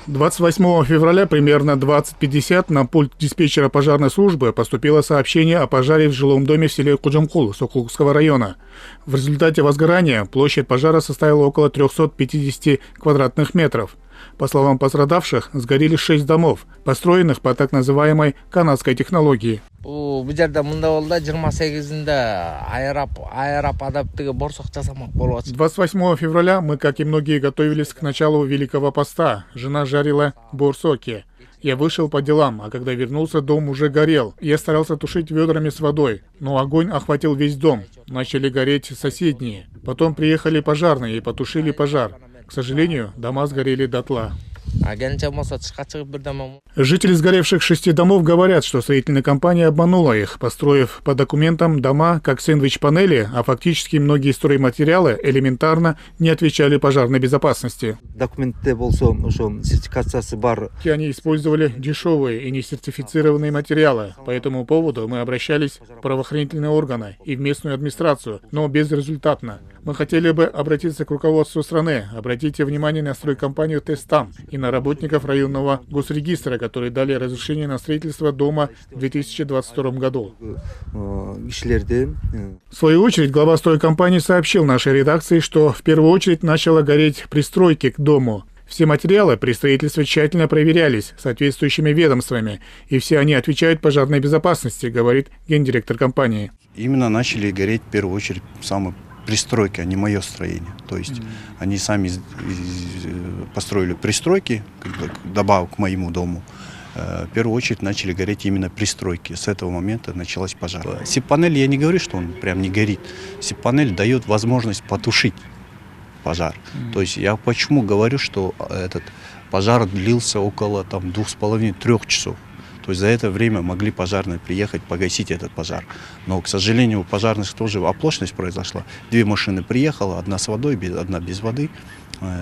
28 февраля примерно 20:50 на пульт диспетчера пожарной службы поступило сообщение о пожаре в жилом доме в селе Куджамкул Сокулукского района. В результате возгорания площадь пожара составила около 350 квадратных метров. По словам пострадавших, сгорели 6 домов, построенных по так называемой канадской технологии. 28 февраля мы, как и многие, готовились к началу Великого Поста. Жена жарила борсоки. Я вышел по делам, а когда вернулся, дом уже горел. Я старался тушить ведрами с водой, но огонь охватил весь дом. Начали гореть соседние. Потом приехали пожарные и потушили пожар. К сожалению, дома сгорели дотла. Жители сгоревших 6 домов говорят, что строительная компания обманула их, построив по документам дома как сэндвич-панели, а фактически многие стройматериалы элементарно не отвечали пожарной безопасности. Они использовали дешевые и несертифицированные материалы. По этому поводу мы обращались в правоохранительные органы и в местную администрацию, но безрезультатно. Мы хотели бы обратиться к руководству страны. Обратите внимание на стройкомпанию «Тестам» и на работников районного госрегистра, которые дали разрешение на строительство дома в 2022 году. В свою очередь, глава стройкомпании сообщил нашей редакции, что в первую очередь начало гореть пристройки к дому. Все материалы при строительстве тщательно проверялись соответствующими ведомствами, и все они отвечают пожарной безопасности, говорит гендиректор компании. Именно начали гореть в первую очередь самые пристройки, а не мое строение. То есть они сами построили пристройки, добавок к моему дому. В первую очередь начали гореть именно пристройки. С этого момента началась пожар. СИП-панель, я не говорю, что он прям не горит. СИП-панель дает возможность потушить пожар. То есть я почему говорю, что этот пожар длился около 2,5-3 часов. То есть за это время могли пожарные приехать, погасить этот пожар. Но, к сожалению, у пожарных тоже оплошность произошла. 2 машины приехало, одна с водой, одна без воды.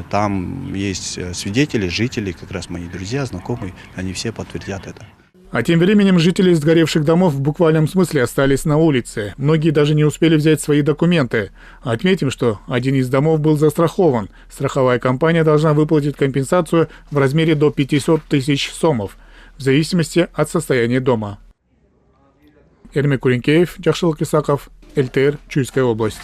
Там есть свидетели, жители, как раз мои друзья, знакомые, они все подтвердят это. А тем временем жители сгоревших домов в буквальном смысле остались на улице. Многие даже не успели взять свои документы. Отметим, что один из домов был застрахован. Страховая компания должна выплатить компенсацию в размере до 500 тысяч сомов, в зависимости от состояния дома. Эрмек Куренкеев, Джахшылык Исаков, ЛТР, Чуйская область.